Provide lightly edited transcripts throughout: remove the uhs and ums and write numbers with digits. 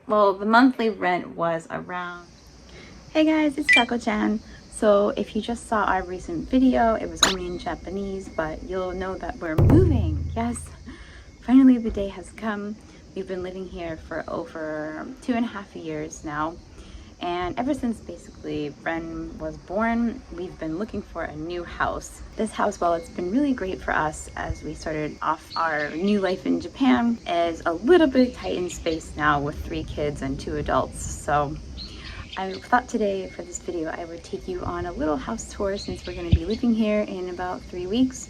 Well, the monthly rent was around... Hey guys, it's Chaco-chan. So if you just saw our recent video, it was only in Japanese, but you'll know that we're moving. Yes, finally the day has come. We've been living here for over 2.5 years now. And ever since basically Ren was born, we've been looking for a new house. This house, well, it's been really great for us as we started off our new life in Japan, is a little bit tight in space now with 3 kids and 2 adults. So I thought today for this video I would take you on a little house tour since we're going to be living here in about 3 weeks.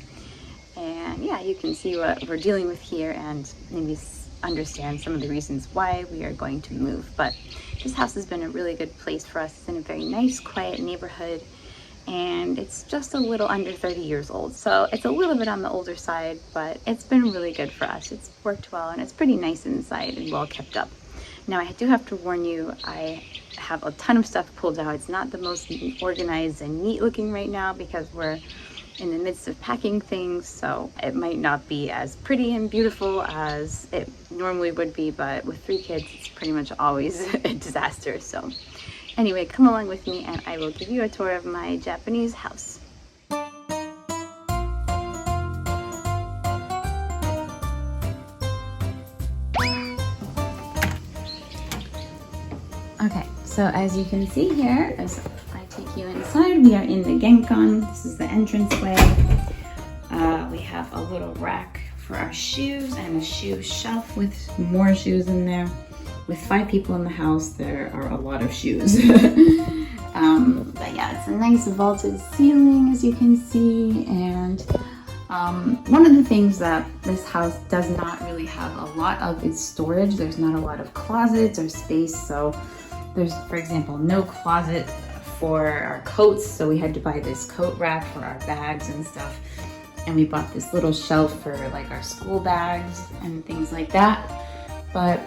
And yeah, you can see what we're dealing with here and maybe understand some of the reasons why we are going to move. But this house has been a really good place for us. It's in a very nice, quiet neighborhood, and it's just a little under 30 years old. So it's a little bit on the older side, but it's been really good for us. It's worked well, and it's pretty nice inside and well kept up. Now, I do have to warn you, I have a ton of stuff pulled out. It's not the most organized and neat looking right now because we're in the midst of packing things, so it might not be as pretty and beautiful as it normally would be, but with 3 kids it's pretty much always a disaster. So anyway, come along with me and I will give you a tour of my Japanese house. Okay, so as you can see here, as I take you inside, we are in the genkan. This is the entranceway. We have a little rack for our shoes and a shoe shelf with more shoes in there. With 5 people in the house, there are a lot of shoes. But yeah, it's a nice vaulted ceiling, as you can see. And one of the things that this house does not really have a lot of is storage. There's not a lot of closets or space. So there's, for example, no closet for our coats, so we had to buy this coat rack for our bags and stuff, and we bought this little shelf for like our school bags and things like that. But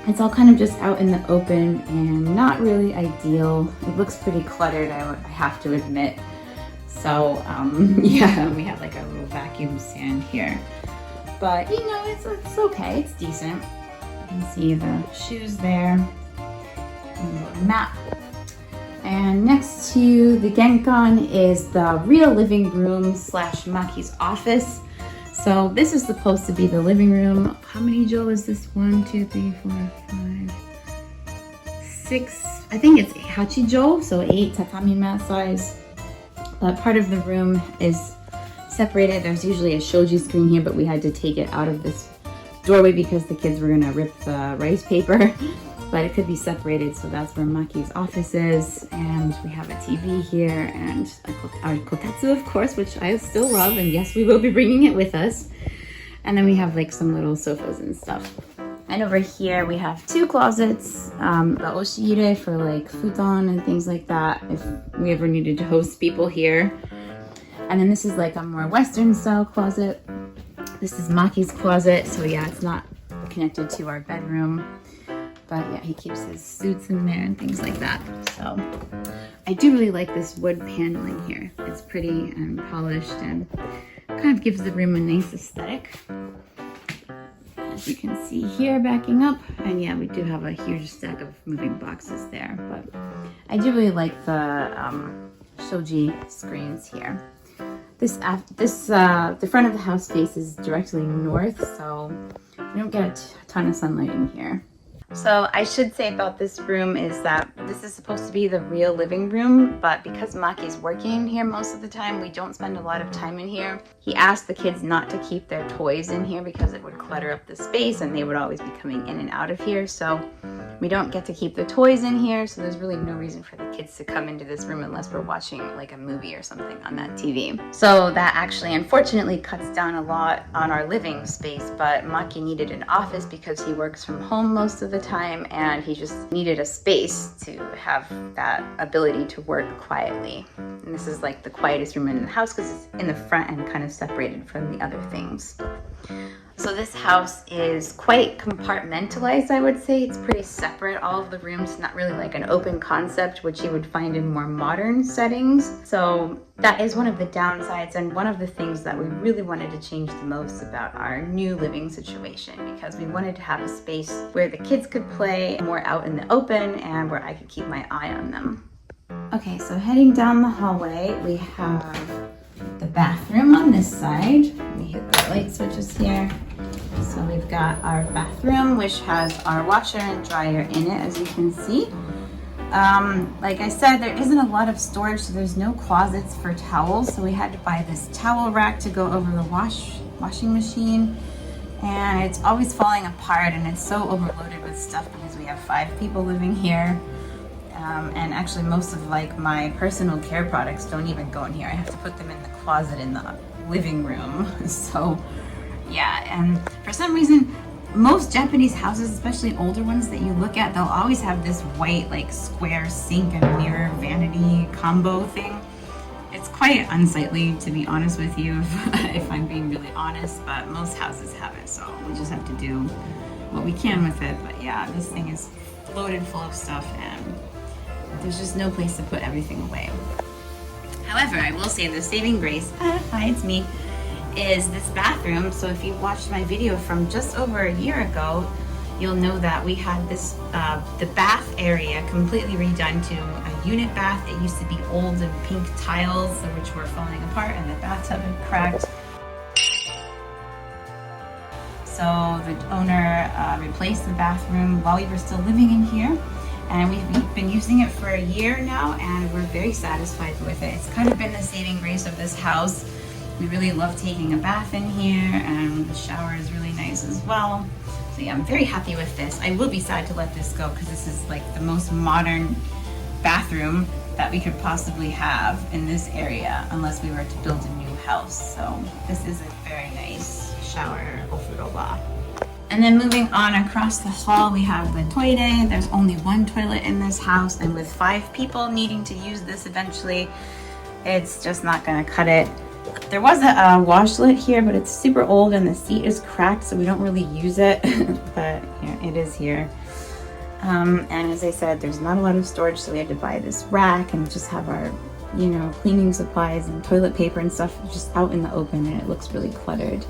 it's all kind of just out in the open and not really ideal. It looks pretty cluttered, I have to admit. So yeah, we have like a little vacuum stand here, but you know, it's okay, it's decent. You can see the shoes there and the little map. And next to the genkan is the real living room slash Maki's office. So this is supposed to be the living room. How many jo is this? 1, 2, 3, 4, 5, 6. I think it's hachijo, so 8 tatami mat size. But part of the room is separated. There's usually a shoji screen here, but we had to take it out of this doorway because the kids were gonna rip the rice paper. But it could be separated, so that's where Maki's office is. And we have a TV here and our kotetsu, of course, which I still love, and yes, we will be bringing it with us. And then we have like some little sofas and stuff. And over here we have 2 closets, the oshiire for like futon and things like that if we ever needed to host people here. And then this is like a more Western style closet. This is Maki's closet, so yeah, it's not connected to our bedroom. But yeah, he keeps his suits in there and things like that. So I do really like this wood paneling here. It's pretty and polished and kind of gives the room a nice aesthetic. As you can see here, backing up. And yeah, we do have a huge stack of moving boxes there. But I do really like the shoji screens here. The front of the house faces directly north, so we don't get a ton of sunlight in here. So I should say about this room is that this is supposed to be the real living room, but because Maki's working here most of the time, we don't spend a lot of time in here. He asked the kids not to keep their toys in here because it would clutter up the space and they would always be coming in and out of here. So we don't get to keep the toys in here, so there's really no reason for the kids to come into this room unless we're watching like a movie or something on that TV. So that actually unfortunately cuts down a lot on our living space, but Maki needed an office because he works from home most of the time and he just needed a space to have that ability to work quietly. And this is like the quietest room in the house because it's in the front and kind of separated from the other things. So this house is quite compartmentalized, I would say. It's pretty separate, all of the rooms, not really like an open concept, which you would find in more modern settings. So that is one of the downsides and one of the things that we really wanted to change the most about our new living situation, because we wanted to have a space where the kids could play more out in the open and where I could keep my eye on them. Okay, so heading down the hallway, we have the bathroom on this side. Let me hit the light switches here. So we've got our bathroom, which has our washer and dryer in it, as you can see. Like I said, there isn't a lot of storage, so there's no closets for towels. So we had to buy this towel rack to go over the washing machine. And it's always falling apart, and it's so overloaded with stuff because we have 5 people living here. And actually most of like my personal care products don't even go in here. I have to put them in the closet in the living room. So yeah, and for some reason, most Japanese houses, especially older ones that you look at, they'll always have this white like square sink and mirror vanity combo thing. It's quite unsightly, to be honest with you, if I'm being really honest, but most houses have it, so we just have to do what we can with it. But yeah, this thing is loaded full of stuff and there's just no place to put everything away. However, I will say the saving grace, hi, it's me, is this bathroom. So if you watched my video from just over a year ago, you'll know that we had this, the bath area completely redone to a unit bath. It used to be old and pink tiles, which were falling apart, and the bathtub had cracked. So the owner replaced the bathroom while we were still living in here. And we've been using it for a year now, and we're very satisfied with it. It's kind of been the saving grace of this house. We really love taking a bath in here, and the shower is really nice as well. So yeah, I'm very happy with this. I will be sad to let this go because this is like the most modern bathroom that we could possibly have in this area unless we were to build a new house. So this is a very nice shower ofuroba. And then moving on across the hall, we have the toilet. There's only one toilet in this house, and with 5 people needing to use this eventually, it's just not gonna cut it. There was a washlet here, but it's super old and the seat is cracked, so we don't really use it, but yeah, it is here. And as I said, there's not a lot of storage, so we had to buy this rack and just have our, you know, cleaning supplies and toilet paper and stuff just out in the open, and it looks really cluttered.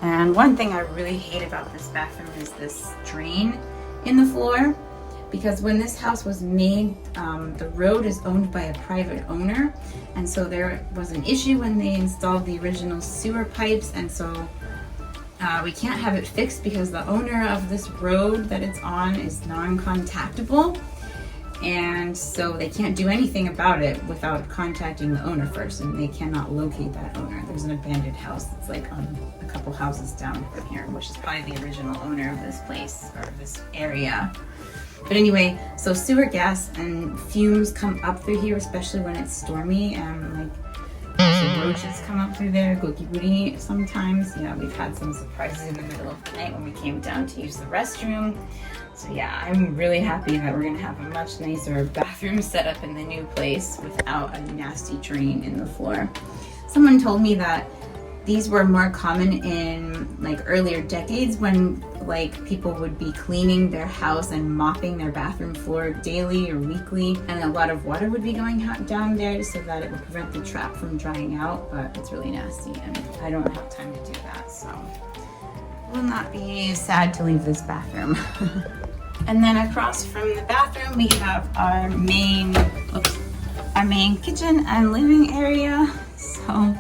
And one thing I really hate about this bathroom is this drain in the floor, because when this house was made, the road is owned by a private owner, and so there was an issue when they installed the original sewer pipes, and so we can't have it fixed because the owner of this road that it's on is non-contactable. And so they can't do anything about it without contacting the owner first, and they cannot locate that owner. There's an abandoned house that's like on a couple houses down from here, which is probably the original owner of this place or this area. But anyway, so sewer gas and fumes come up through here, especially when it's stormy, and like some roaches come up through there, gokiburi sometimes. Yeah, we've had some surprises in the middle of the night when we came down to use the restroom. So yeah, I'm really happy that we're gonna have a much nicer bathroom set up in the new place without a nasty drain in the floor. Someone told me that these were more common in like earlier decades when like people would be cleaning their house and mopping their bathroom floor daily or weekly, and a lot of water would be going down there so that it would prevent the trap from drying out, but it's really nasty and I don't have time to do that, so I will not be sad to leave this bathroom. And then across from the bathroom, we have our main kitchen and living area. So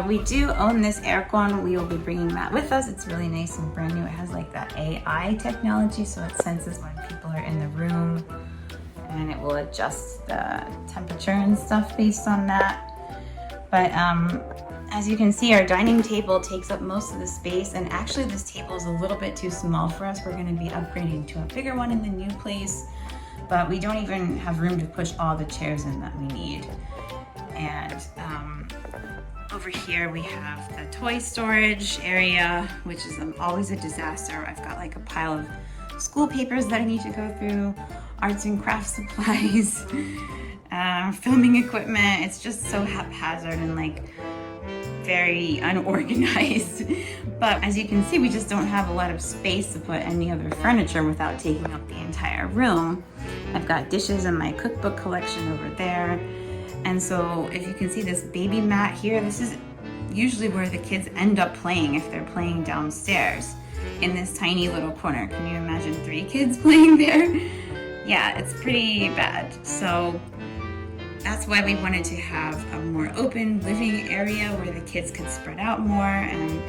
we do own this aircon. We will be bringing that with us. It's really nice and brand new. It has like that AI technology, so it senses when people are in the room, and it will adjust the temperature and stuff based on that. But as you can see, our dining table takes up most of the space, and actually this table is a little bit too small for us. We're going to be upgrading to a bigger one in the new place, but we don't even have room to push all the chairs in that we need. And over here we have the toy storage area, which is always a disaster. I've got like a pile of school papers that I need to go through, arts and crafts supplies, filming equipment. It's just so haphazard, and like very unorganized. But as you can see, we just don't have a lot of space to put any other furniture without taking up the entire room. I've got dishes in my cookbook collection over there. And so if you can see this baby mat here, this is usually where the kids end up playing if they're playing downstairs in this tiny little corner. Can you imagine 3 kids playing there? Yeah, it's pretty bad. So that's why we wanted to have a more open living area where the kids could spread out more. And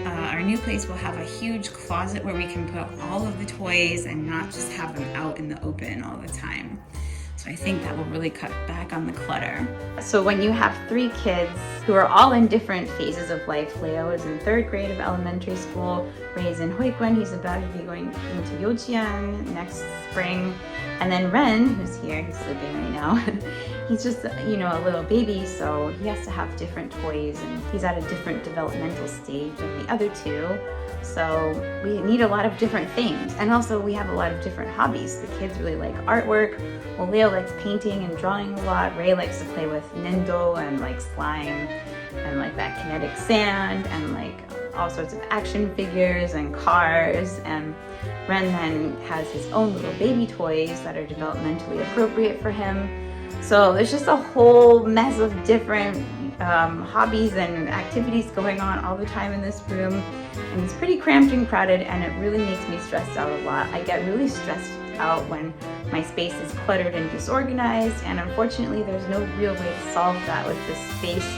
our new place will have a huge closet where we can put all of the toys and not just have them out in the open all the time. So I think that will really cut back on the clutter. So when you have 3 kids who are all in different phases of life, Leo is in 3rd grade of elementary school, Ray is in Hoikwan, he's about to be going into Yochian next spring, and then Ren, who's here, he's sleeping right now, he's just, you know, a little baby, so he has to have different toys, and he's at a different developmental stage than the other 2. So we need a lot of different things. And also we have a lot of different hobbies. The kids really like artwork. Well, Leo likes painting and drawing a lot. Ray likes to play with Nendo and like slime and like that kinetic sand and like all sorts of action figures and cars. And Ren then has his own little baby toys that are developmentally appropriate for him. So there's just a whole mess of different hobbies and activities going on all the time in this room, and it's pretty cramped and crowded, and it really makes me stressed out a lot. I get really stressed out when my space is cluttered and disorganized, and unfortunately there's no real way to solve that with the space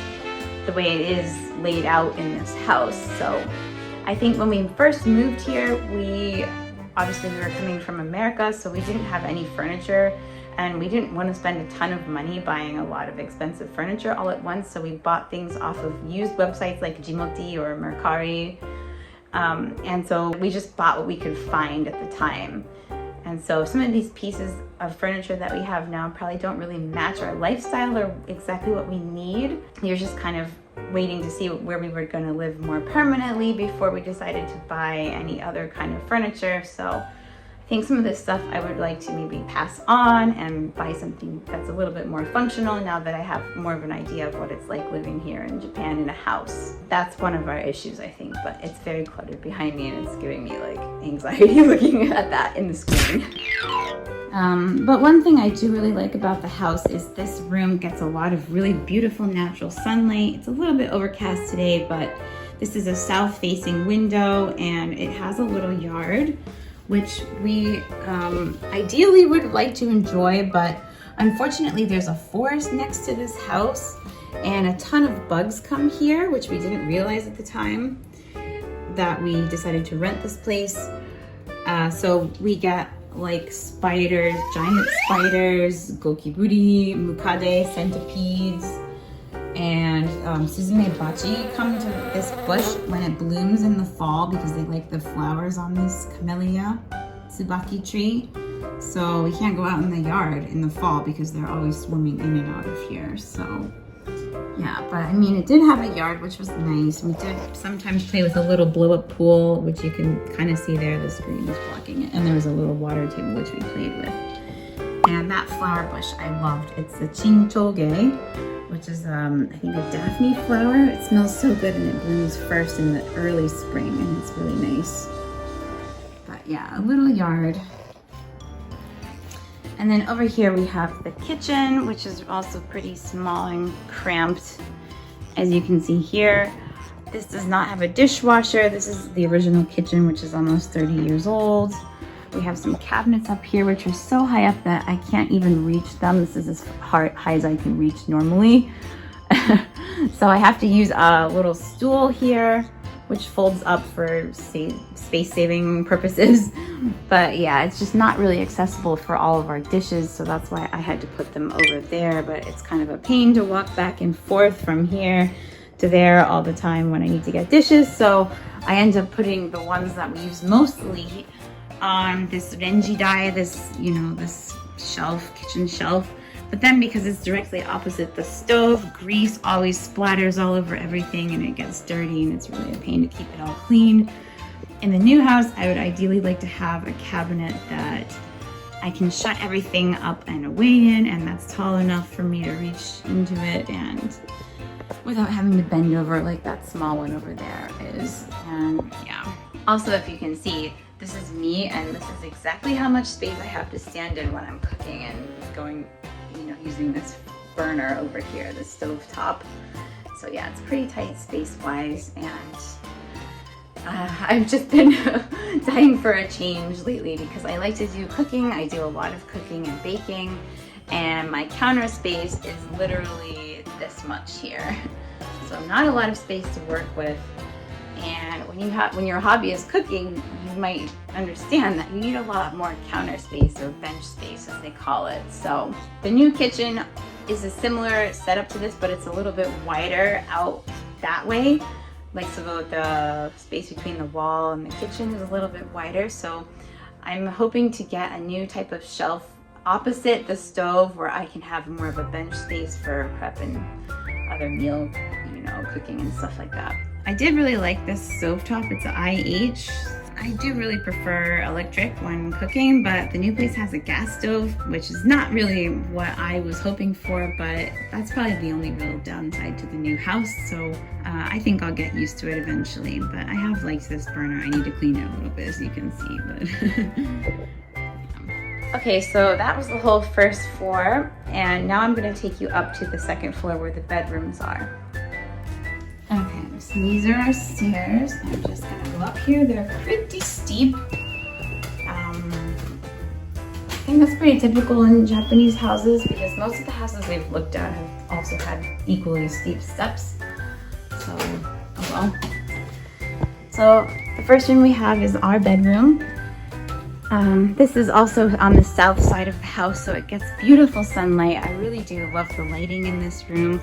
the way it is laid out in this house. So I think when we first moved here, we were coming from America, so we didn't have any furniture. And we didn't want to spend a ton of money buying a lot of expensive furniture all at once, so we bought things off of used websites like Jimoti or Mercari. And so we just bought what we could find at the time. And so some of these pieces of furniture that we have now probably don't really match our lifestyle or exactly what we need. You're just kind of waiting to see where we were going to live more permanently before we decided to buy any other kind of furniture. So I think some of this stuff I would like to maybe pass on and buy something that's a little bit more functional now that I have more of an idea of what it's like living here in Japan in a house. That's one of our issues, I think, but it's very cluttered behind me and it's giving me like anxiety looking at that in the screen. But one thing I do really like about the house is this room gets a lot of really beautiful natural sunlight. It's a little bit overcast today, but this is a south-facing window and it has a little yard, which we ideally would like to enjoy, but unfortunately there's a forest next to this house and a ton of bugs come here, which we didn't realize at the time that we decided to rent this place. So we get like spiders, giant spiders, gokiburi, mukade, centipedes, and suzume bachi come to this bush when it blooms in the fall because they like the flowers on this camellia tsubaki tree. So we can't go out in the yard in the fall because they're always swimming in and out of here. So yeah, but I mean, it did have a yard, which was nice. We did sometimes play with a little blow-up pool, which you can kind of see there. The screen is blocking it. And there was a little water table, which we played with. And that flower bush I loved. It's the chinchoge, which is, I think, a Daphne flower. It smells so good and it blooms first in the early spring, and it's really nice. But yeah, a little yard. And then over here we have the kitchen, which is also pretty small and cramped. As you can see here, this does not have a dishwasher. This is the original kitchen, which is almost 30 years old. We have some cabinets up here, which are so high up that I can't even reach them. This is as high as I can reach normally. So I have to use a little stool here, which folds up for space-saving purposes. But yeah, it's just not really accessible for all of our dishes, so that's why I had to put them over there. But it's kind of a pain to walk back and forth from here to there all the time when I need to get dishes. So I end up putting the ones that we use mostly on this renji dai, this, you know, this shelf, kitchen shelf. But then because it's directly opposite the stove, grease always splatters all over everything and it gets dirty and it's really a pain to keep it all clean. In the new house, I would ideally like to have a cabinet that I can shut everything up and away in, and that's tall enough for me to reach into it. And without having to bend over like that small one over there is. And yeah. Also, if you can see, this is me, and this is exactly how much space I have to stand in when I'm cooking and going, using this burner over here, the stove top. So yeah, it's pretty tight space-wise, and I've just been dying for a change lately because I like to do cooking. I do a lot of cooking and baking, and my counter space is literally this much here. So not a lot of space to work with. And when your hobby is cooking, you might understand that you need a lot more counter space, or bench space as they call it. So the new kitchen is a similar setup to this, but it's a little bit wider out that way. Like, so the space between the wall and the kitchen is a little bit wider. So I'm hoping to get a new type of shelf opposite the stove where I can have more of a bench space for prep and other meal, cooking and stuff like that. I did really like this stovetop. It's an IH. I do really prefer electric when cooking, but the new place has a gas stove, which is not really what I was hoping for, but that's probably the only real downside to the new house. So I think I'll get used to it eventually, but I have liked this burner. I need to clean it a little bit, as you can see, but okay, so that was the whole first floor, and now I'm going to take you up to the second floor where the bedrooms are. Okay, so these are our stairs. I'm just gonna go up here. They're pretty steep. I think that's pretty typical in Japanese houses because most of the houses we've looked at have also had equally steep steps. So, oh well. So the first room we have is our bedroom. This is also on the south side of the house, so it gets beautiful sunlight. I really do love the lighting in this room,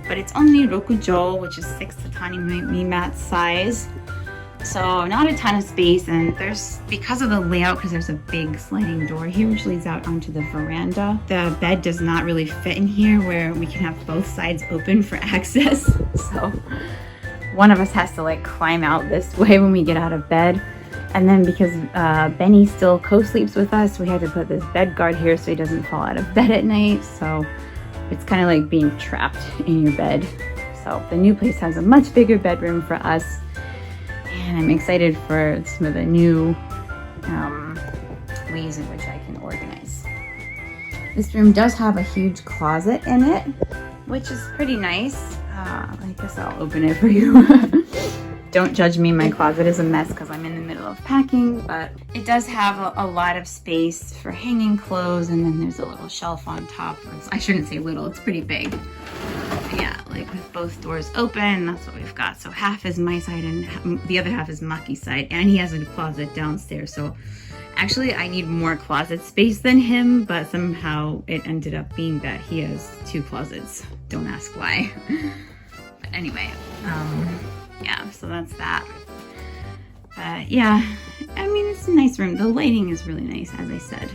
but it's only rokujo, which is 6 tatami mat size. So not a ton of space, and because of the layout, because there's a big sliding door here which leads out onto the veranda, the bed does not really fit in here where we can have both sides open for access. So one of us has to like climb out this way when we get out of bed. And then because Benny still co-sleeps with us, we had to put this bed guard here so he doesn't fall out of bed at night. So it's kind of like being trapped in your bed. So the new place has a much bigger bedroom for us. And I'm excited for some of the new ways in which I can organize. This room does have a huge closet in it, which is pretty nice. I guess I'll open it for you. Don't judge me, my closet is a mess because I'm in the middle of packing, but it does have a lot of space for hanging clothes, and then there's a little shelf on top. I shouldn't say little, it's pretty big. But yeah, like with both doors open, that's what we've got. So half is my side and the other half is Maki's side, and he has a closet downstairs. So actually I need more closet space than him, but somehow it ended up being that he has 2 closets. Don't ask why. But anyway, yeah, so that's that. Yeah, I mean, it's a nice room. The lighting is really nice, as I said.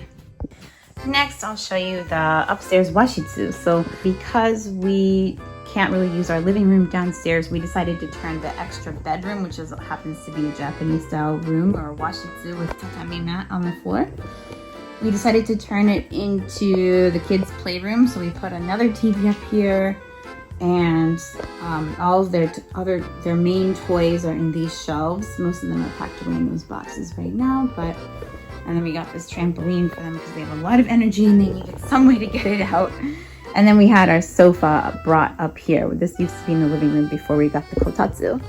Next, I'll show you the upstairs washitsu. So because we can't really use our living room downstairs, we decided to turn the extra bedroom, which happens to be a Japanese style room, or washitsu with tatami mat on the floor. We decided to turn it into the kids' playroom. So we put another TV up here, and all of their main toys are in these shelves. Most of them are packed away in those boxes right now, and then we got this trampoline for them because they have a lot of energy and they needed some way to get it out. And then we had our sofa brought up here. This used to be in the living room before we got the kotatsu.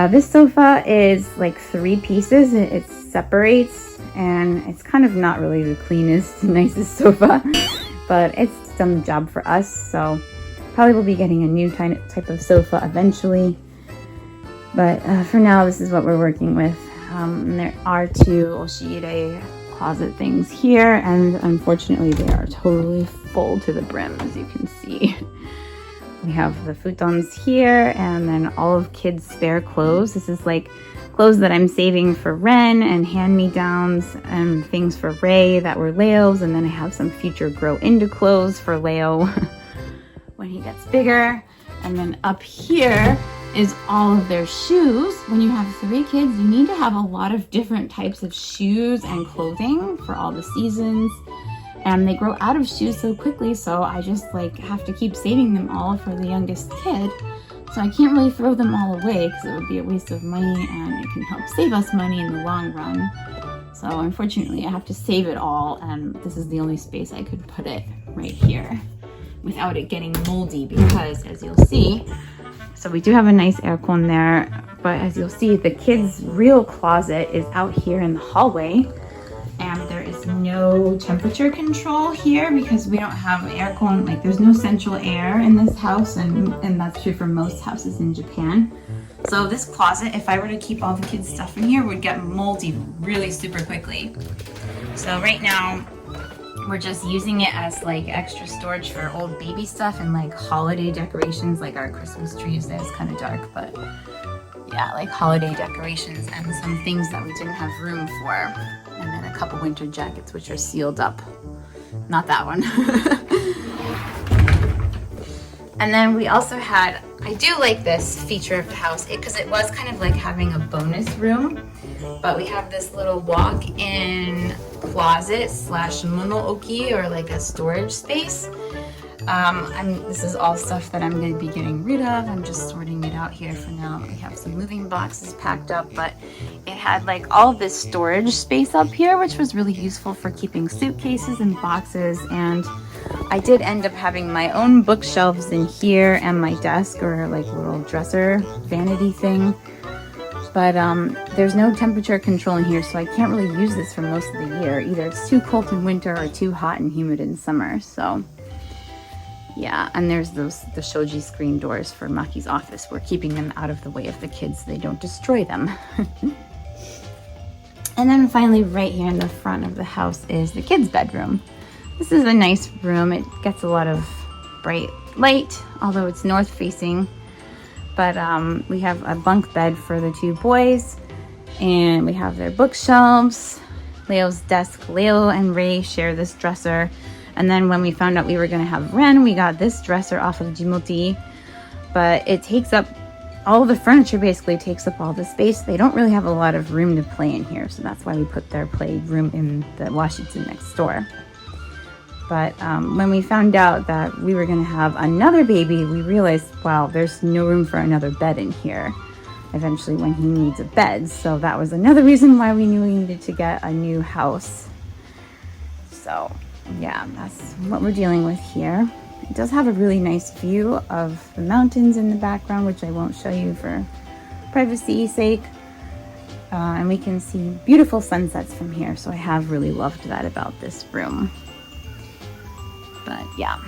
This sofa is like 3 pieces. It separates, and it's kind of not really the cleanest, nicest sofa, but it's done the job for us. So probably will be getting a new type of sofa eventually, but for now this is what we're working with. And there are 2 oshiire closet things here, and unfortunately they are totally full to the brim, as you can see. We have the futons here, and then all of kids' spare clothes. This is like clothes that I'm saving for Ren, and hand-me-downs and things for Ray that were Leo's, and then I have some future grow into clothes for Leo when he gets bigger. And then up here is all of their shoes. When you have 3 kids, you need to have a lot of different types of shoes and clothing for all the seasons. and they grow out of shoes so quickly, so I just like have to keep saving them all for the youngest kid. So I can't really throw them all away because it would be a waste of money, and it can help save us money in the long run. So unfortunately I have to save it all, and this is the only space I could put it right here without it getting moldy, because as you'll see, so we do have a nice aircon there, but as you'll see, the kids' real closet is out here in the hallway, and there is no temperature control here because we don't have aircon. Like, there's no central air in this house, and that's true for most houses in Japan. So this closet, if I were to keep all the kids' stuff in here, would get moldy really super quickly. So right now, we're just using it as like extra storage for old baby stuff and like holiday decorations, like our Christmas trees. It's kind of dark, but yeah, like holiday decorations and some things that we didn't have room for. And then a couple winter jackets, which are sealed up. Not that one. And then we also had, I do like this feature of the house because it was kind of like having a bonus room, but we have this little walk-in closet slash monooki, or like a storage space. This is all stuff that I'm going to be getting rid of. I'm just sorting it out here for now. We have some moving boxes packed up, but it had like all this storage space up here, which was really useful for keeping suitcases and boxes. And I did end up having my own bookshelves in here and my desk, or like a little dresser vanity thing. But there's no temperature control in here, so I can't really use this for most of the year. Either it's too cold in winter or too hot and humid in summer. So yeah, and there's the shoji screen doors for Maki's office. We're keeping them out of the way of the kids so they don't destroy them. And then finally, right here in the front of the house is the kids' bedroom. This is a nice room. It gets a lot of bright light, although it's north facing. But we have a bunk bed for the two boys, and we have their bookshelves, Leo's desk. Leo and Ray share this dresser. And then when we found out we were going to have Ren, we got this dresser off of Jimoti. But it takes up, all the furniture basically takes up all the space. They don't really have a lot of room to play in here, so that's why we put their play room in the washington next door. But when we found out that we were going to have another baby, we realized, wow, there's no room for another bed in here eventually when he needs a bed. So that was another reason why we knew we needed to get a new house. So yeah, that's what we're dealing with here. It does have a really nice view of the mountains in the background, which I won't show you for privacy's sake. And we can see beautiful sunsets from here. So I have really loved that about this room. But yeah,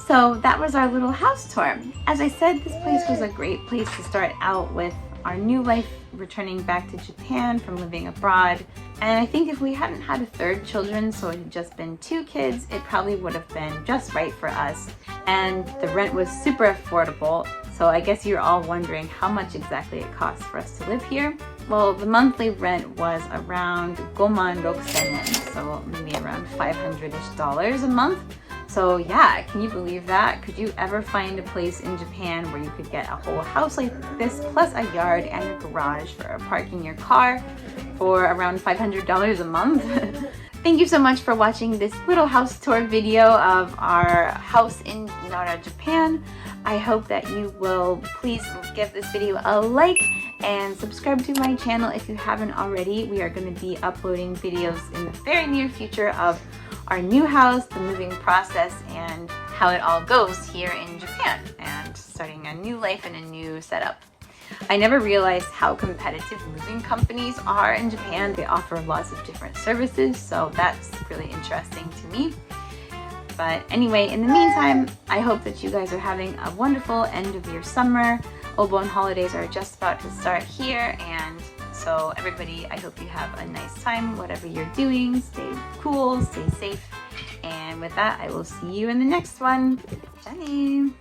so that was our little house tour. As I said, this place was a great place to start out with our new life, returning back to Japan from living abroad. And I think if we hadn't had a third children, so it had just been 2 kids, it probably would have been just right for us. And the rent was super affordable. So I guess you're all wondering how much exactly it costs for us to live here. Well, the monthly rent was around 56,000 yen, so maybe around $500-ish a month. So yeah, can you believe that? Could you ever find a place in Japan where you could get a whole house like this, plus a yard and a garage for parking your car for around $500 a month? Thank you so much for watching this little house tour video of our house in Nara, Japan. I hope that you will please give this video a like and subscribe to my channel if you haven't already. We are going to be uploading videos in the very near future of our new house, the moving process, and how it all goes here in Japan, and starting a new life and a new setup. I never realized how competitive moving companies are in Japan. They offer lots of different services, so that's really interesting to me. But anyway, in the meantime, I hope that you guys are having a wonderful end of your summer. Obon holidays are just about to start here, and so everybody, I hope you have a nice time, whatever you're doing. Stay cool, stay safe, and with that, I will see you in the next one. Bye.